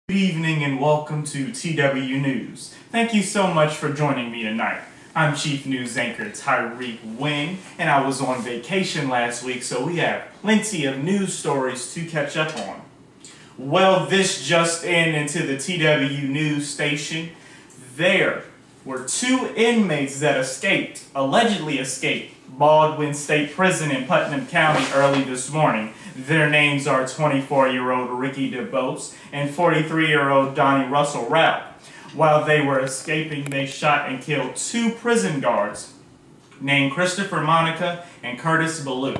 Good evening and welcome to TW News. Thank you so much for joining me tonight. I'm Chief News Anchor Tyreek Wynn, and I was on vacation last week, so we have plenty of news stories to catch up on. Well, this just into the TW News station. There were two inmates that allegedly escaped Baldwin State Prison in Putnam County early this morning. Their names are 24-year-old Ricky DeBose and 43-year-old Donnie Russell Rao. While they were escaping, they shot and killed two prison guards named Christopher Monica and Curtis Ballou.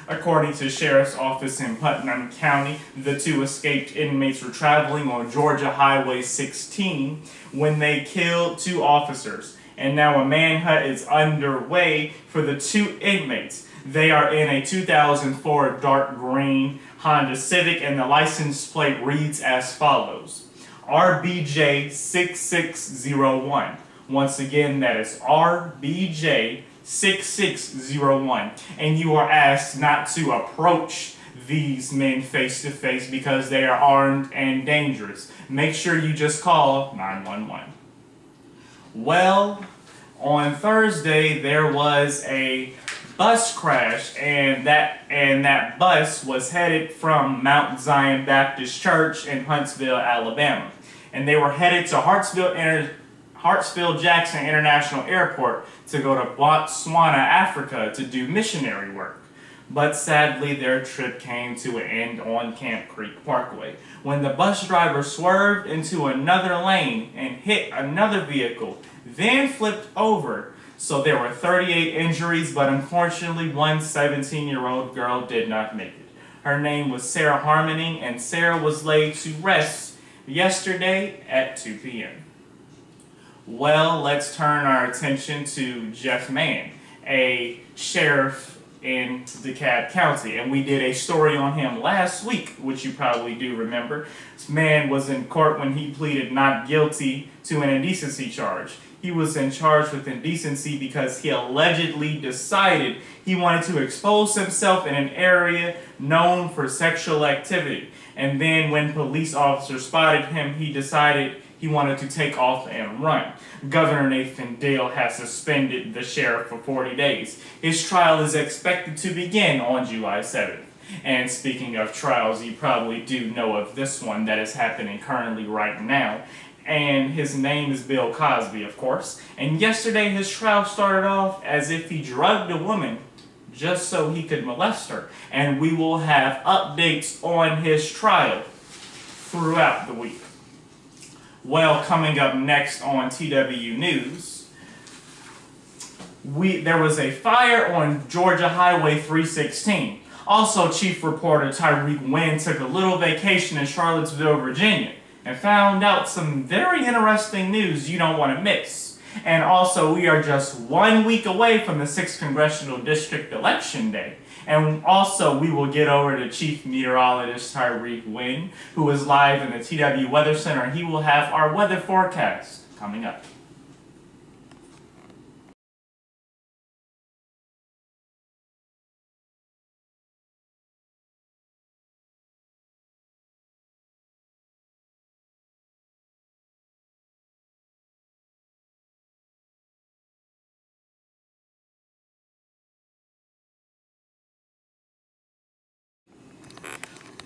According to Sheriff's Office in Putnam County, the two escaped inmates were traveling on Georgia Highway 16 when they killed two officers. And now a manhunt is underway for the two inmates. They are in a 2004 dark green Honda Civic, and the license plate reads as follows: RBJ 6601. Once again, that is RBJ 6601. And you are asked not to approach these men face to face because they are armed and dangerous. Make sure you just call 911. Well, on Thursday there was a bus crash, and that bus was headed from Mount Zion Baptist Church in Huntsville, Alabama. And they were headed to Hartsfield-Jackson International Airport to go to Botswana, Africa to do missionary work. But sadly, their trip came to an end on Camp Creek Parkway when the bus driver swerved into another lane and hit another vehicle, then flipped over. So there were 38 injuries, but unfortunately one 17-year-old girl did not make it. Her name was Sarah Harmoning, and Sarah was laid to rest yesterday at 2 p.m. Well, let's turn our attention to Jeff Mann, a sheriff in DeKalb County, and we did a story on him last week, which you probably do remember. This man was in court when he pleaded not guilty to an indecency charge. He was charged with indecency because he allegedly decided he wanted to expose himself in an area known for sexual activity. And then when police officers spotted him, he decided he wanted to take off and run. Governor Nathan Dale has suspended the sheriff for 40 days. His trial is expected to begin on July 7th. And speaking of trials, you probably do know of this one that is happening currently right now. And his name is Bill Cosby, of course. And yesterday his trial started off as if he drugged a woman just so he could molest her. And we will have updates on his trial throughout the week. Well, coming up next on TW News, there was a fire on Georgia Highway 316. Also, Chief Reporter Tyreek Wynn took a little vacation in Charlottesville, Virginia, and found out some very interesting news you don't want to miss. And also, we are just 1 week away from the 6th Congressional District Election Day. And also, we will get over to Chief Meteorologist Tyreek Wynn, who is live in the TW Weather Center. He will have our weather forecast coming up.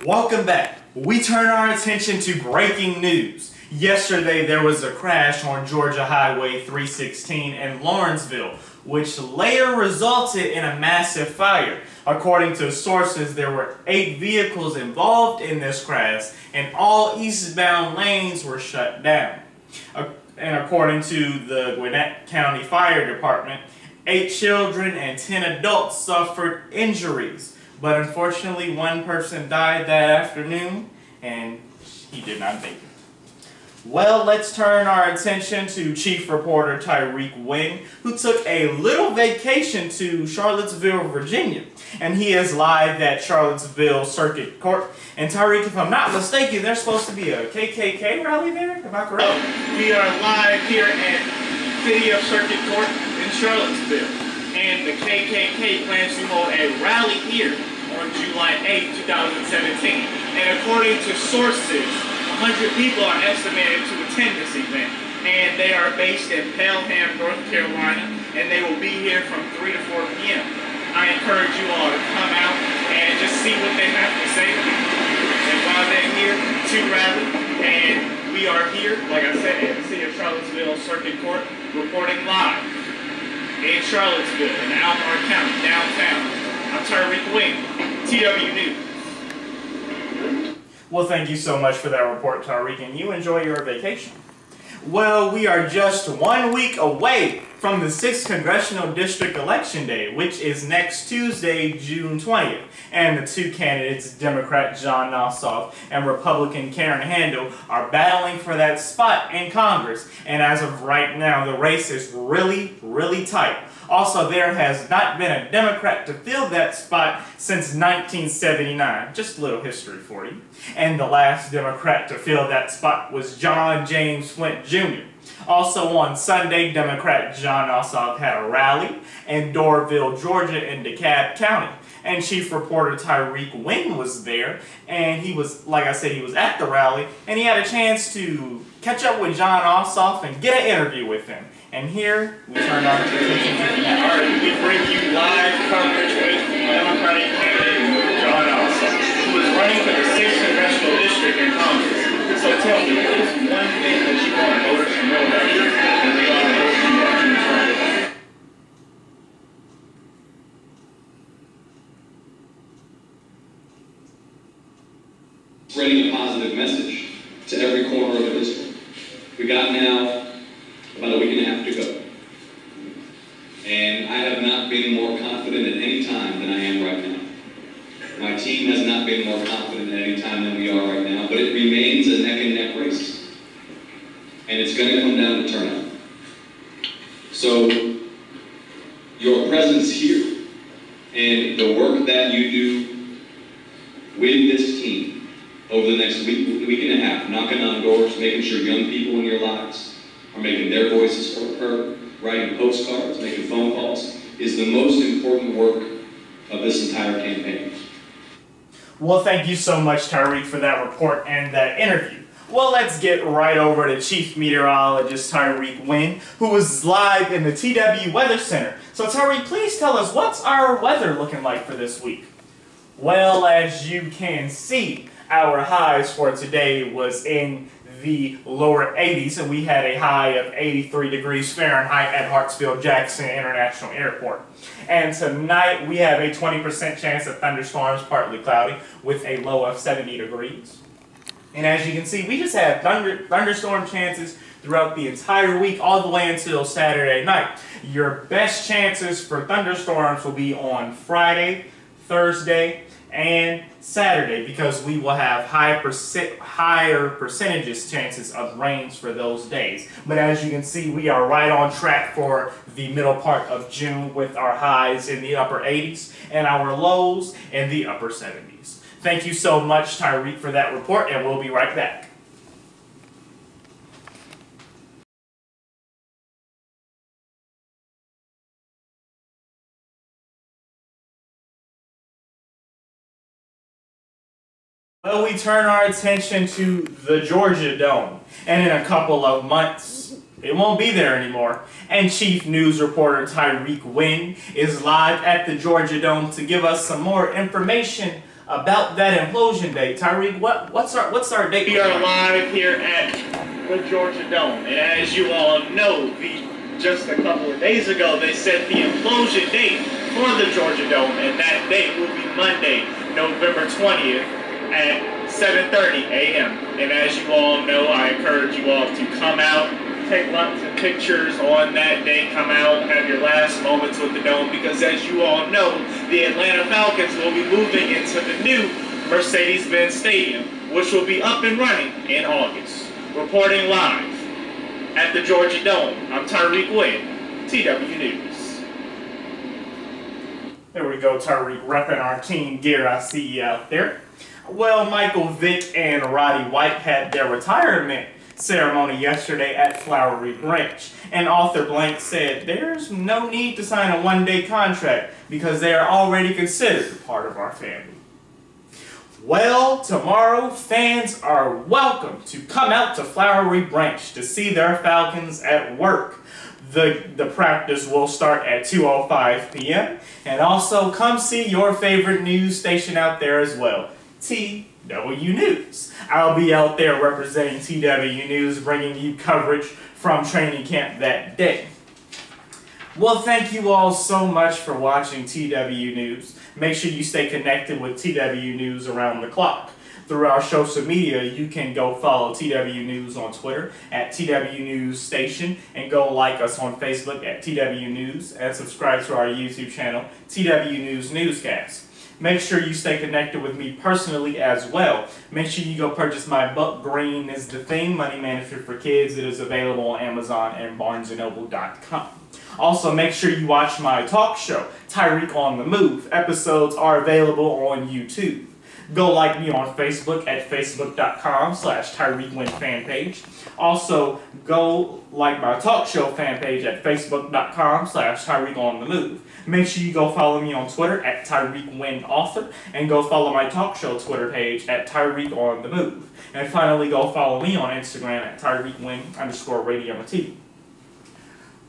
Welcome back. We turn our attention to breaking news. Yesterday there was a crash on Georgia Highway 316 in Lawrenceville, which later resulted in a massive fire. According to sources, there were 8 vehicles involved in this crash, and all eastbound lanes were shut down. And according to the Gwinnett County Fire Department, 8 children and 10 adults suffered injuries. But unfortunately, one person died that afternoon, and he did not make it. Well, let's turn our attention to Chief Reporter Tyreek Wynn, who took a little vacation to Charlottesville, Virginia. And he is live at Charlottesville Circuit Court. And Tyreek, if I'm not mistaken, there's supposed to be a KKK rally there? Am I correct? We are live here at City of Circuit Court in Charlottesville. And the KKK plans to hold a rally here on July 8, 2017. And according to sources, 100 people are estimated to attend this event, and they are based in Pelham, North Carolina, and they will be here from 3 to 4 p.m. I encourage you all to come out and just see what they have to say. And while they're here to rally, and we are here, like I said, in the city of Charlottesville Circuit Court, reporting live in Charlottesville, in Albemarle County, downtown. I'm Tyreek Wing, TW News. Well, thank you so much for that report, Tyreek, and you enjoy your vacation. Well, we are just 1 week away from the 6th Congressional District Election Day, which is next Tuesday, June 20th. And the two candidates, Democrat John Ossoff and Republican Karen Handel, are battling for that spot in Congress. And as of right now, the race is really, really tight. Also, there has not been a Democrat to fill that spot since 1979. Just a little history for you. And the last Democrat to fill that spot was John James Flint Jr. Also on Sunday, Democrat John Ossoff had a rally in Doraville, Georgia in DeKalb County. And Chief Reporter Tyreek Wing was there, and he was, like I said, he was at the rally, and he had a chance to catch up with John Ossoff and get an interview with him. And here, we turn our attention to that. All right, we bring you live coverage with Democratic candidate John Ossoff, who is running for the 6th Congressional District in Congress. So tell me, what is one thing that you want voters to know about you, and they all know you are in front of? Spreading a positive message to every corner of the district. We got now about a week and a half to go. And I have not been more confident at any time than I am right now. My team has not been more confident at any time than we are right now, but it remains a neck and neck race. And it's going to come down to turnout. So your presence here and the work that you do with this team over the next week and a half, knocking on doors, making sure young people in your lives are making their voices heard, writing postcards, making phone calls, is the most important work of this entire campaign. Well, thank you so much, Tyreek, for that report and that interview. Well, let's get right over to Chief Meteorologist Tyreek Wing, who is live in the TW Weather Center. So, Tyreek, please tell us, what's our weather looking like for this week? Well, as you can see, our highs for today was in the lower 80s, and we had a high of 83 degrees Fahrenheit at Hartsfield-Jackson International Airport. And tonight we have a 20% chance of thunderstorms, partly cloudy, with a low of 70 degrees. And as you can see, we just have thunderstorm chances throughout the entire week, all the way until Saturday night. Your best chances for thunderstorms will be on Friday, Thursday, and Saturday, because we will have higher percentages chances of rains for those days. But as you can see, we are right on track for the middle part of June, with our highs in the upper 80s and our lows in the upper 70s. Thank you so much, Tyreek, for that report, and we'll be right back. Well, we turn our attention to the Georgia Dome, and in a couple of months, it won't be there anymore. And Chief News Reporter Tyreek Wing is live at the Georgia Dome to give us some more information about that implosion date. Tyreek, what's our date? We are live here at the Georgia Dome, and as you all know, just a couple of days ago, they set the implosion date for the Georgia Dome, and that date will be Monday, November 20th. At 7:30 a.m. And as you all know, I encourage you all to come out, take lots of pictures on that day, come out, have your last moments with the Dome, because as you all know, the Atlanta Falcons will be moving into the new Mercedes-Benz Stadium, which will be up and running in August. Reporting live at the Georgia Dome, I'm Tyreek Wing, TW News. There we go, Tyreek, repping our team gear. I see you out there. Well, Michael Vick and Roddy White had their retirement ceremony yesterday at Flowery Branch, and Arthur Blank said there's no need to sign a one-day contract because they are already considered part of our family. Well, tomorrow fans are welcome to come out to Flowery Branch to see their Falcons at work. The practice will start at 2:05 p.m. and also come see your favorite news station out there as well, TW News. I'll be out there representing TW News, bringing you coverage from training camp that day. Well, thank you all so much for watching TW News. Make sure you stay connected with TW News around the clock. Through our social media, you can go follow TW News on Twitter at TW News Station and go like us on Facebook at TW News and subscribe to our YouTube channel, TW News Newscast. Make sure you stay connected with me personally as well. Make sure you go purchase my book, Green is the Thing, Money Management for Kids. It is available on Amazon and BarnesandNoble.com. Also, make sure you watch my talk show, Tyreek on the Move. Episodes are available on YouTube. Go like me on Facebook at facebook.com/TyreekWin fan page. Also, go like my talk show fan page at facebook.com/Tyreek on the Move. Make sure you go follow me on Twitter at TyreekWinAuthor and go follow my talk show Twitter page at Tyreek on the Move. And finally, go follow me on Instagram at TyreekWin_Radio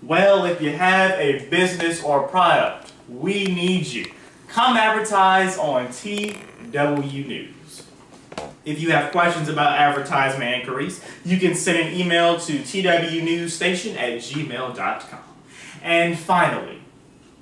Well, if you have a business or product, we need you. Come advertise on TW News. If you have questions about advertisement inquiries, you can send an email to twnewsstation@gmail.com. And finally,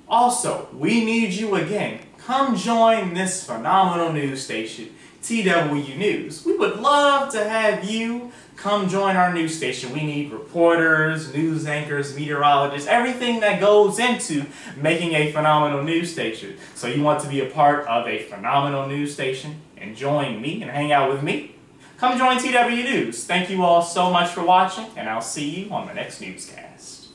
also, we need you again. Come join this phenomenal news station, TW News. We would love to have you come join our news station. We need reporters, news anchors, meteorologists, everything that goes into making a phenomenal news station. So you want to be a part of a phenomenal news station and join me and hang out with me? Come join TW News. Thank you all so much for watching, and I'll see you on the next newscast.